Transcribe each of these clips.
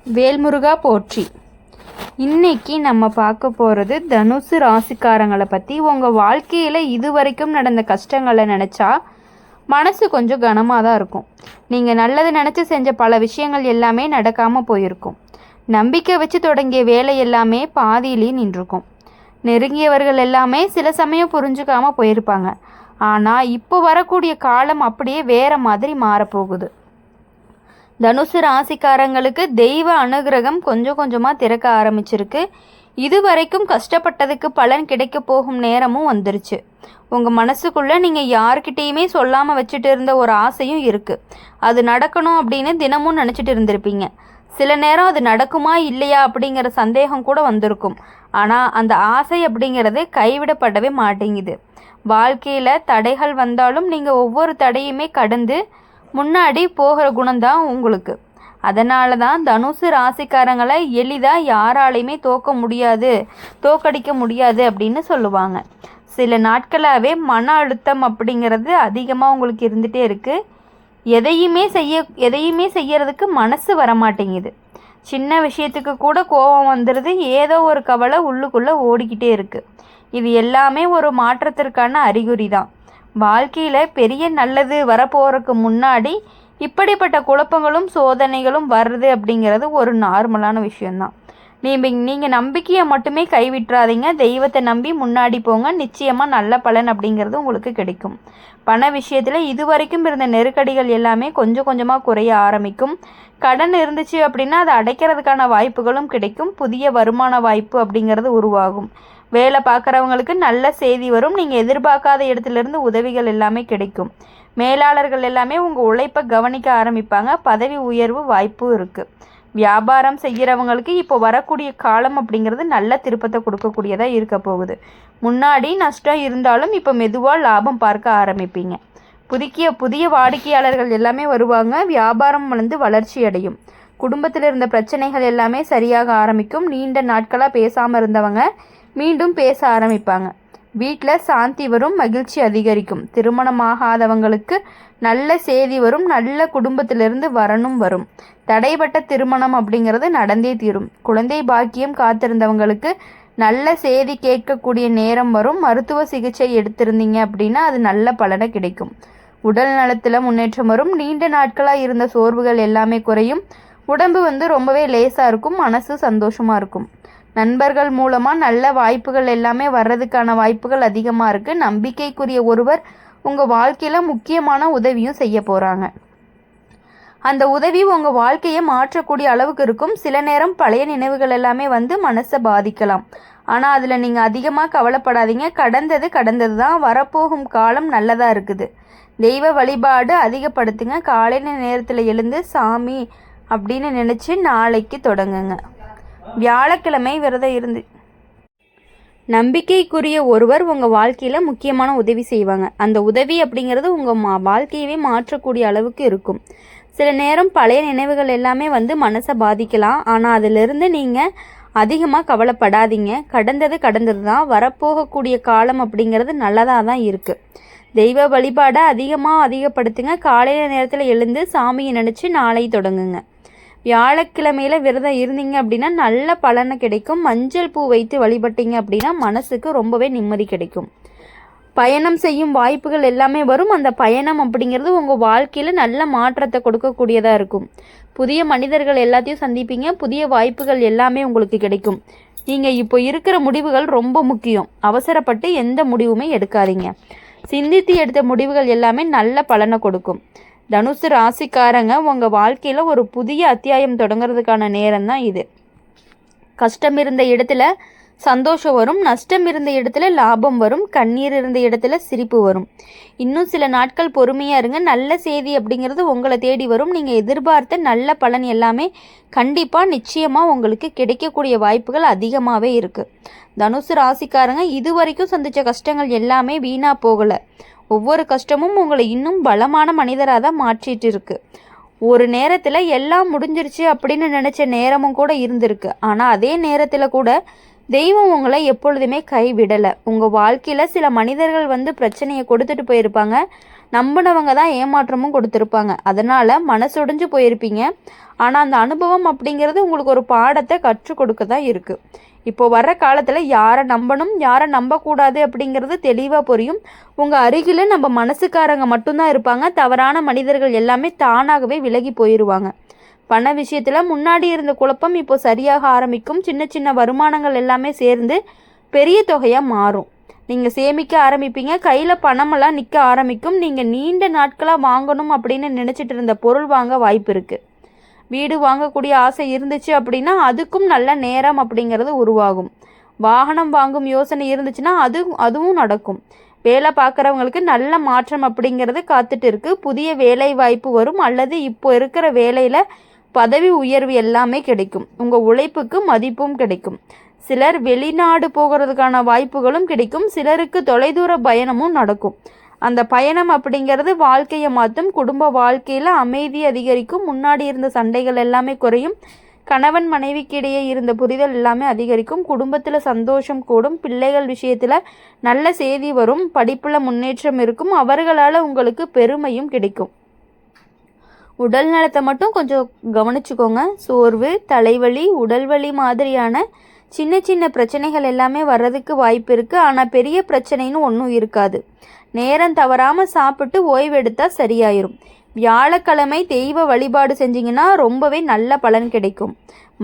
வேல்முருகா போற்றி. இன்னைக்கு நம்ம பார்க்க போகிறது தனுசு ராசிக்காரங்களை பற்றி. உங்கள் வாழ்க்கையில் இது வரைக்கும் நடந்த கஷ்டங்களை நினச்சா மனசு கொஞ்சம் கனமாக தான் இருக்கும். நீங்கள் நல்லது நினச்சி செஞ்ச பல விஷயங்கள் எல்லாமே நடக்காமல் போயிருக்கும். நம்பிக்கை வச்சு தொடங்கிய வேலை எல்லாமே பாதியிலே நின்றுருக்கும். நெருங்கியவர்கள் எல்லாமே சில சமயம் புரிஞ்சுக்காமல் போயிருப்பாங்க. ஆனால் இப்போ வரக்கூடிய காலம் அப்படியே வேறு மாதிரி மாறப்போகுது. தனுசு ராசிக்காரங்களுக்கு தெய்வ அனுகிரகம் கொஞ்சம் கொஞ்சமாக திறக்க ஆரம்பிச்சிருக்கு. இது வரைக்கும் கஷ்டப்பட்டதுக்கு பலன் கிடைக்க போகும் நேரமும் வந்துருச்சு. உங்கள் மனசுக்குள்ளே நீங்கள் யார்கிட்டேயுமே சொல்லாமல் வச்சுட்டு இருந்த ஒரு ஆசையும் இருக்குது. அது நடக்கணும் அப்படின்னு தினமும் நினச்சிட்டு இருந்திருப்பீங்க. சில நேரம் அது நடக்குமா இல்லையா அப்படிங்கிற சந்தேகம் கூட வந்திருக்கும். ஆனால் அந்த ஆசை அப்படிங்கிறது கைவிடப்படவே மாட்டேங்குது. வாழ்க்கையில் தடைகள் வந்தாலும் நீங்கள் ஒவ்வொரு தடையுமே கடந்து முன்னாடி போகிற குணம்தான் உங்களுக்கு. அதனால தான் தனுசு ராசிக்காரங்களை எளிதாக யாராலையுமே தோக்கடிக்க முடியாது அப்படின்னு சொல்லுவாங்க. சில நாட்களாகவே மன அழுத்தம் அப்படிங்கிறது அதிகமாக உங்களுக்கு இருந்துகிட்டே இருக்குது. எதையுமே செய்யறதுக்கு மனசு வரமாட்டேங்குது. சின்ன விஷயத்துக்கு கூட கோபம் வந்துடுது. ஏதோ ஒரு கவலை உள்ளுக்குள்ளே ஓடிக்கிட்டே இருக்குது. இது எல்லாமே ஒரு மாற்றத்திற்கான அறிகுறி தான். வாழ்க்கையில் பெரிய நல்லது வரப்போகிறதுக்கு முன்னாடி இப்படிப்பட்ட குழப்பங்களும் சோதனைகளும் வர்றது அப்படிங்கிறது ஒரு நார்மலான விஷயந்தான். நீங்கள் நம்பிக்கையை மட்டுமே கைவிட்டுறாதீங்க. தெய்வத்தை நம்பி முன்னாடி போங்க. நிச்சயமாக நல்ல பலன் அப்படிங்கிறது உங்களுக்கு கிடைக்கும். பண விஷயத்தில் இதுவரைக்கும் இருந்த நெருக்கடிகள் எல்லாமே கொஞ்சம் கொஞ்சமாக குறைய ஆரம்பிக்கும். கடன் இருந்துச்சு அப்படின்னா அதை அடைக்கிறதுக்கான வாய்ப்புகளும் கிடைக்கும். புதிய வருமான வாய்ப்பு அப்படிங்கிறது உருவாகும். வேலை பார்க்குறவங்களுக்கு நல்ல செய்தி வரும். நீங்கள் எதிர்பார்க்காத இடத்துலேருந்து உதவிகள் எல்லாமே கிடைக்கும். மேலாளர்கள் எல்லாமே உங்கள் உழைப்பை கவனிக்க ஆரம்பிப்பாங்க. பதவி உயர்வு வாய்ப்பு இருக்குது. வியாபாரம் செய்கிறவங்களுக்கு இப்போ வரக்கூடிய காலம் அப்படிங்கிறது நல்ல திருப்பத்தை கொடுக்கக்கூடியதாக இருக்க போகுது. முன்னாடி நஷ்டம் இருந்தாலும் இப்போ மெதுவாக லாபம் பார்க்க ஆரம்பிப்பீங்க. புதிய வாடிக்கையாளர்கள் எல்லாமே வருவாங்க. வியாபாரம் வளர்ச்சி அடையும். குடும்பத்தில் இருந்த பிரச்சனைகள் எல்லாமே சரியாக ஆரம்பிக்கும். நீண்ட நாட்களாக பேசாமல் இருந்தவங்க மீண்டும் பேச ஆரம்பிப்பாங்க. வீட்டில் சாந்தி வரும். மகிழ்ச்சி அதிகரிக்கும். திருமணமாகாதவங்களுக்கு நல்ல செய்தி வரும். நல்ல குடும்பத்திலிருந்து வரும். தடைப்பட்ட திருமணம் அப்படிங்கிறது நடந்தே தீரும். குழந்தை பாக்கியம் காத்திருந்தவங்களுக்கு நல்ல செய்தி கேட்கக்கூடிய நேரம் வரும். மருத்துவ சிகிச்சை எடுத்திருந்தீங்க அப்படின்னா அது நல்ல பலனை கிடைக்கும். உடல் நலத்தில் முன்னேற்றம் வரும். நீண்ட நாட்களாக இருந்த சோர்வுகள் எல்லாமே குறையும். உடம்பு ரொம்பவே லேசாக இருக்கும். மனசு சந்தோஷமாக இருக்கும். நண்பர்கள் மூலமாக நல்ல வாய்ப்புகள் எல்லாமே வர்றதுக்கான வாய்ப்புகள் அதிகமாக இருக்குது. நம்பிக்கைக்குரிய ஒருவர் உங்கள் வாழ்க்கையில் முக்கியமான உதவியும் செய்ய போகிறாங்க. அந்த உதவி உங்கள் வாழ்க்கையை மாற்றக்கூடிய அளவுக்கு இருக்கும். சில நேரம் பழைய நினைவுகள் எல்லாமே மனசை பாதிக்கலாம். ஆனால் அதில் நீங்கள் அதிகமாக கவலைப்படாதீங்க. கடந்தது தான். வரப்போகும் காலம் நல்லதாக இருக்குது. தெய்வ வழிபாடு அதிகப்படுத்துங்க. காலையில் நேரத்தில் எழுந்து சாமி அப்படின்னு நினச்சி நாளைக்கு தொடங்குங்க. வியாழக்கிழமை விரதம் இருந்து நம்பிக்கைக்குரிய ஒருவர் உங்கள் வாழ்க்கையில் முக்கியமான உதவி செய்வாங்க. அந்த உதவி அப்படிங்கிறது உங்கள் வாழ்க்கையவே மாற்றக்கூடிய அளவுக்கு இருக்கும். சில நேரம் பழைய நினைவுகள் எல்லாமே மனசை பாதிக்கலாம். ஆனால் அதிலிருந்து நீங்கள் அதிகமாக கவலைப்படாதீங்க. கடந்தது தான். வரப்போகக்கூடிய காலம் அப்படிங்கிறது நல்லதாக தான் இருக்குது. தெய்வ வழிபாடை அதிகப்படுத்துங்க. காலையில் நேரத்தில் எழுந்து சாமியை நினச்சி நாளை தொடங்குங்க. வியாழக்கிழமையில் விரதம் இருந்தீங்க அப்படின்னா நல்ல பலனை கிடைக்கும். மஞ்சள் பூ வைத்து வழிபட்டீங்க அப்படின்னா மனசுக்கு ரொம்பவே நிம்மதி கிடைக்கும். பயணம் செய்யும் வாய்ப்புகள் எல்லாமே வரும். அந்த பயணம் அப்படிங்கிறது உங்கள் வாழ்க்கையில் நல்ல மாற்றத்தை கொடுக்கக்கூடியதாக இருக்கும். புதிய மனிதர்கள் எல்லாத்தையும் சந்திப்பீங்க. புதிய வாய்ப்புகள் எல்லாமே உங்களுக்கு கிடைக்கும். நீங்கள் இப்போ இருக்கிற முடிவுகள் ரொம்ப முக்கியம். அவசரப்பட்டு எந்த முடிவுமே எடுக்காதீங்க. சிந்தித்து எடுத்த முடிவுகள் எல்லாமே நல்ல பலனை கொடுக்கும். தனுசு ராசிக்காரங்க உங்கள் வாழ்க்கையில் ஒரு புதிய அத்தியாயம் தொடங்கிறதுக்கான நேரம் தான் இது. கஷ்டம் இருந்த இடத்துல சந்தோஷம் வரும். நஷ்டம் இருந்த இடத்துல லாபம் வரும். கண்ணீர் இருந்த இடத்துல சிரிப்பு வரும். இன்னும் சில நாட்கள் பொறுமையாக இருங்க. நல்ல செய்தி அப்படிங்கிறது உங்களை தேடி வரும். நீங்கள் எதிர்பார்த்த நல்ல பலன் எல்லாமே கண்டிப்பாக நிச்சயமாக உங்களுக்கு கிடைக்கக்கூடிய வாய்ப்புகள் அதிகமாகவே இருக்குது. தனுசு ராசிக்காரங்க இது வரைக்கும் சந்தித்த கஷ்டங்கள் எல்லாமே வீணாக போகலை. ஒவ்வொரு கஷ்டமும் உங்களை இன்னும் பலமான மனிதராக தான் மாற்றிட்டு இருக்கு. ஒரு நேரத்தில் எல்லாம் முடிஞ்சிருச்சு அப்படின்னு நினச்ச நேரமும் கூட இருந்திருக்கு. ஆனால் அதே நேரத்தில் கூட தெய்வம் உங்களை எப்பொழுதுமே கைவிடலை. உங்கள் வாழ்க்கையில் சில மனிதர்கள் பிரச்சனையை கொடுத்துட்டு போயிருப்பாங்க. நம்பினவங்க தான் ஏமாற்றமும் கொடுத்துருப்பாங்க. அதனால் மனசொடிஞ்சு போயிருப்பீங்க. ஆனால் அந்த அனுபவம் அப்படிங்கிறது உங்களுக்கு ஒரு பாடத்தை கற்றுக் கொடுக்க தான் இருக்குது. இப்போ வர்ற காலத்தில் யாரை நம்பணும் யாரை நம்பக்கூடாது அப்படிங்கிறது தெளிவாக புரியும். உங்கள் அருகில் நம்ம மனசுக்காரங்க மட்டும்தான் இருப்பாங்க. தவறான மனிதர்கள் எல்லாமே தானாகவே விலகி போயிடுவாங்க. பண விஷயத்தில் முன்னாடி இருந்த குழப்பம் இப்போ சரியாக ஆரம்பிக்கும். சின்ன சின்ன வருமானங்கள் எல்லாமே சேர்ந்து பெரிய தொகையாக மாறும். நீங்கள் சேமிக்க ஆரம்பிப்பீங்க. கையில் பணமெல்லாம் நிற்க ஆரம்பிக்கும். நீங்கள் நீண்ட நாட்களாக வாங்கணும் அப்படின்னு நினச்சிட்டு இருந்த பொருள் வாங்க வாய்ப்பு இருக்குது. வீடு வாங்கக்கூடிய ஆசை இருந்துச்சு அப்படின்னா அதுக்கும் நல்ல நேரம் அப்படிங்கிறது உருவாகும். வாகனம் வாங்கும் யோசனை இருந்துச்சுன்னா அதுவும் நடக்கும். வேலை பார்க்குறவங்களுக்கு நல்ல மாற்றம் அப்படிங்கிறது காத்துட்டு இருக்கு. புதிய வேலை வாய்ப்பு வரும், அல்லது இப்போ இருக்கிற வேலையில் பதவி உயர்வு எல்லாமே கிடைக்கும். உங்கள் உழைப்புக்கு மதிப்பும் கிடைக்கும். சிலர் வெளிநாடு போகிறதுக்கான வாய்ப்புகளும் கிடைக்கும். சிலருக்கு தொலைதூர பயணமும் நடக்கும். அந்த பயணம் அப்படிங்கிறது வாழ்க்கையை மாற்றும். குடும்ப வாழ்க்கையில் அமைதி அதிகரிக்கும். முன்னாடி இருந்த சண்டைகள் எல்லாமே குறையும். கணவன் மனைவிக்கு இடையே இருந்த புரிதல் எல்லாமே அதிகரிக்கும். குடும்பத்தில் சந்தோஷம் கூடும். பிள்ளைகள் விஷயத்தில் நல்ல செய்தி வரும். படிப்பில் முன்னேற்றம் இருக்கும். அவர்களால் உங்களுக்கு பெருமையும் கிடைக்கும். உடல் நலத்தை மட்டும் கொஞ்சம் கவனிச்சுக்கோங்க. சோர்வு, தலைவலி, உடல்வலி மாதிரியான சின்ன சின்ன பிரச்சனைகள் எல்லாமே வர்றதுக்கு வாய்ப்பு இருக்குது. ஆனால் பெரிய பிரச்சனைன்னு ஒன்றும் இருக்காது. நேரம் தவறாமல் சாப்பிட்டு ஓய்வெடுத்தால் சரியாயிரும். வியாழக்கிழமை தெய்வ வழிபாடு செஞ்சிங்கன்னா ரொம்பவே நல்ல பலன் கிடைக்கும்.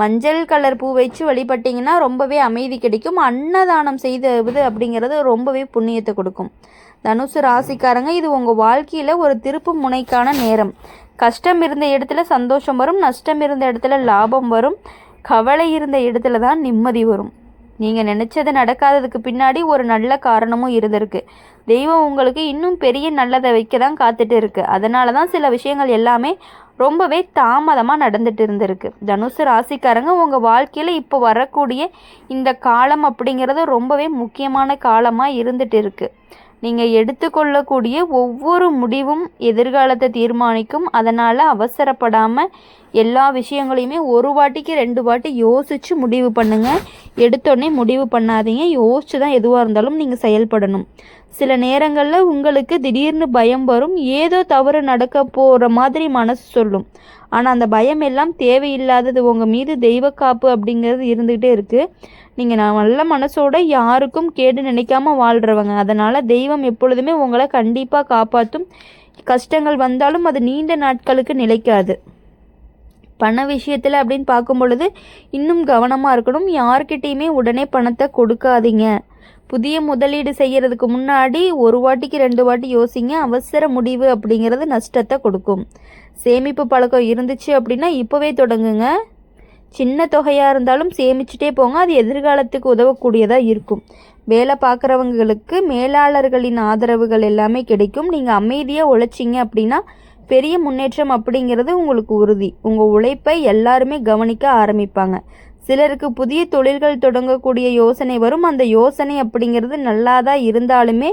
மஞ்சள் கலர் பூ வச்சு வழிபட்டிங்கன்னா ரொம்பவே அமைதி கிடைக்கும். அன்னதானம் செய்வது அப்படிங்கிறது ரொம்பவே புண்ணியத்தை கொடுக்கும். தனுசு ராசிக்காரங்க, இது உங்கள் வாழ்க்கையில் ஒரு திருப்பு முனைக்கான நேரம். கஷ்டம் இருந்த இடத்துல சந்தோஷம் வரும். நஷ்டம் இருந்த இடத்துல லாபம் வரும். கவலை இருந்த இடத்துல தான் நிம்மதி வரும். நீங்கள் நினச்சது நடக்காததுக்கு பின்னாடி ஒரு நல்ல காரணமும் இருந்திருக்கு. தெய்வம் உங்களுக்கு இன்னும் பெரிய நல்லதை வைக்க தான் காத்துட்டு இருக்கு. அதனால தான் சில விஷயங்கள் எல்லாமே ரொம்பவே தாமதமாக நடந்துட்டு இருந்திருக்கு. தனுசு ராசிக்காரங்க, உங்கள் வாழ்க்கையில் இப்போ வரக்கூடிய இந்த காலம் அப்படிங்கிறது ரொம்பவே முக்கியமான காலமாக இருந்துட்டு இருக்கு. நீங்கள் எடுத்துக்கொள்ளக்கூடிய ஒவ்வொரு முடிவும் எதிர்காலத்தை தீர்மானிக்கும். அதனால் அவசரப்படாமல் எல்லா விஷயங்களையுமே ஒரு வாட்டிக்கு 2 வாட்டி யோசித்து முடிவு பண்ணுங்கள். எடுத்தோடனே முடிவு பண்ணாதீங்க. யோசித்து தான் எதுவாக இருந்தாலும் நீங்கள் செயல்படணும். சில நேரங்களில் உங்களுக்கு திடீர்னு பயம் வரும். ஏதோ தவறு நடக்க போகிற மாதிரி மனசு சொல்லும். ஆனால் அந்த பயம் எல்லாம் தேவையில்லாதது. உங்கள் மீது தெய்வ காப்பு அப்படிங்கிறது இருந்துகிட்டே இருக்குது. நீங்கள் நல்ல மனசோட யாருக்கும் கேடு நினைக்காம வாழ்கிறவங்க. அதனால் தெய்வம் எப்பொழுதுமே உங்களை கண்டிப்பாக காப்பாற்றும். கஷ்டங்கள் வந்தாலும் அது நீண்ட நாட்களுக்கு நிலைக்காது. பண விஷயத்தில் அப்படின்னு பார்க்கும் பொழுது இன்னும் கவனமாக இருக்கணும். யார்கிட்டையுமே உடனே பணத்தை கொடுக்காதீங்க. புதிய முதலீடு செய்கிறதுக்கு முன்னாடி 1 வாட்டிக்கு 2 வாட்டி யோசிங்க. அவசர முடிவு அப்படிங்கிறது நஷ்டத்தை கொடுக்கும். சேமிப்பு பழக்கம் இருந்துச்சு அப்படின்னா இப்போவே தொடங்குங்க. சின்ன தொகையாக இருந்தாலும் சேமிச்சுட்டே போங்க. அது எதிர்காலத்துக்கு உதவக்கூடியதாக இருக்கும். வேலை பார்க்குறவங்களுக்கு மேலாளர்களின் ஆதரவுகள் எல்லாமே கிடைக்கும். நீங்கள் அமைதியாக உழைச்சிங்க அப்படின்னா பெரிய முன்னேற்றம் அப்படிங்கிறது உங்களுக்கு உறுதி. உங்கள் உழைப்பை எல்லாருமே கவனிக்க ஆரம்பிப்பாங்க. சிலருக்கு புதிய தொழில்கள் தொடங்கக்கூடிய யோசனை வரும். அந்த யோசனை அப்படிங்கிறது நல்லாதான் இருந்தாலுமே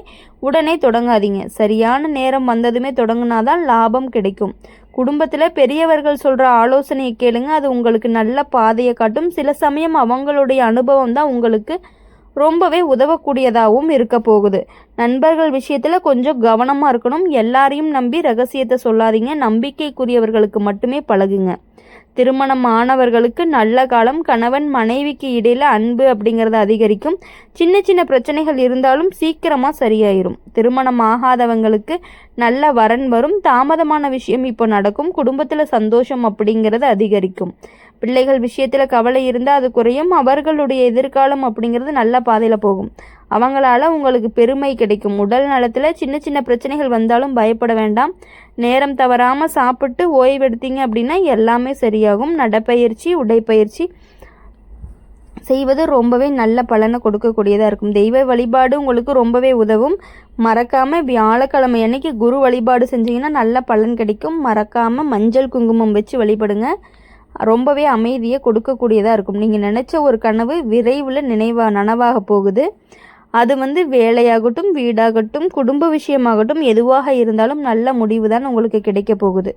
உடனே தொடங்காதீங்க. சரியான நேரம் வந்ததுமே தொடங்கினாதான் லாபம் கிடைக்கும். குடும்பத்தில் பெரியவர்கள் சொல்கிற ஆலோசனையை கேளுங்க. அது உங்களுக்கு நல்ல பாதையை காட்டும். சில சமயம் அவங்களுடைய அனுபவம் தான் உங்களுக்கு ரொம்பவே உதவக்கூடியதாகவும் இருக்க போகுது. நண்பர்கள் விஷயத்தில் கொஞ்சம் கவனமாக இருக்கணும். எல்லாரையும் நம்பி ரகசியத்தை சொல்லாதீங்க. நம்பிக்கைக்குரியவர்களுக்கு மட்டுமே பழகுங்க. திருமணம் ஆனவர்களுக்கு நல்ல காலம். கணவன் மனைவிக்கு இடையில் அன்பு அப்படிங்கிறது அதிகரிக்கும். சின்ன சின்ன பிரச்சனைகள் இருந்தாலும் சீக்கிரமாக சரியாயிரும். திருமணம் ஆகாதவங்களுக்கு நல்ல வரன் வரும். தாமதமான விஷயம் இப்போ நடக்கும். குடும்பத்தில் சந்தோஷம் அப்படிங்கிறது அதிகரிக்கும். பிள்ளைகள் விஷயத்தில் கவலை இருந்தால் அது குறையும். அவர்களுடைய எதிர்காலம் அப்படிங்கிறது நல்ல பாதையில் போகும். அவங்களால உங்களுக்கு பெருமை கிடைக்கும். உடல் நலத்தில் சின்ன சின்ன பிரச்சனைகள் வந்தாலும் பயப்பட வேண்டாம். நேரம் தவறாமல் சாப்பிட்டு ஓய்வெடுத்தீங்க அப்படின்னா எல்லாமே சரியாகும். நடப்பயிற்சி, உடைப்பயிற்சி செய்வது ரொம்பவே நல்ல பலனை கொடுக்கக்கூடியதாக இருக்கும். தெய்வ வழிபாடு உங்களுக்கு ரொம்பவே உதவும். மறக்காமல் வியாழக்கிழமை அன்னைக்கு குரு வழிபாடு செஞ்சீங்கன்னா நல்ல பலன் கிடைக்கும். மறக்காமல் மஞ்சள் குங்குமம் வச்சு வழிபடுங்க. ரொம்பவே அமைதியை கொடுக்கக்கூடியதாக இருக்கும். நீங்கள் நினச்ச ஒரு கனவு விரைவில் நனவாக போகுது. அது வேலையாகட்டும், வீடாகட்டும், குடும்ப விஷயமாகட்டும், எதுவாக இருந்தாலும் நல்ல முடிவு தான் உங்களுக்கு கிடைக்க போகுது.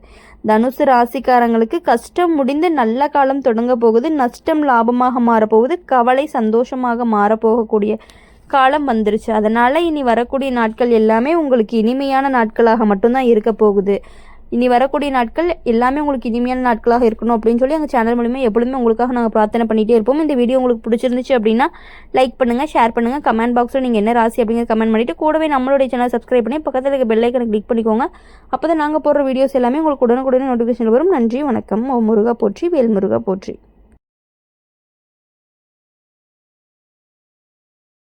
தனுசு ராசிக்காரங்களுக்கு கஷ்டம் முடிந்து நல்ல காலம் தொடங்க போகுது. நஷ்டம் லாபமாக மாறப்போகுது. கவலை சந்தோஷமாக மாறப்போகக்கூடிய காலம் வந்துருச்சு. அதனால் இனி வரக்கூடிய நாட்கள் எல்லாமே உங்களுக்கு இனிமையான நாட்களாக மட்டும்தான் இருக்க போகுது. இனி வரக்கூடிய நாட்கள் எல்லாமே உங்களுக்கு இனிமையான நாட்களாக இருக்கணும் அப்படின்னு சொல்லி எங்கள் சேனல் மூலிமா எப்பொழுதுமே உங்களுக்காக நாங்கள் பிரார்த்தனை பண்ணிகிட்டே இருப்போம். இந்த வீடியோ உங்களுக்கு பிடிச்சிருந்துச்சு அப்படின்னா லைக் பண்ணுங்கள், ஷேர் பண்ணுங்கள், கமெண்ட் பாக்ஸில் நீங்கள் என்ன ராசி அப்படிங்கிற கமெண்ட் பண்ணிவிட்டு கூடவே நம்மளுடைய சேனல் சப்ஸ்கிரைப் பண்ணி பக்கத்தில் இருக்க பெல் ஐக்கனை கிளிக் பண்ணிக்கோங்க. அப்போ தான் நாங்கள் போடுற வீடியோஸ் எல்லாமே உங்களுக்கு உடனுக்குடனே நோட்டிஃபிகேஷன் வரும். நன்றி, வணக்கம். ஓம் முருகா போற்றி, வேல் முருகா போற்றி.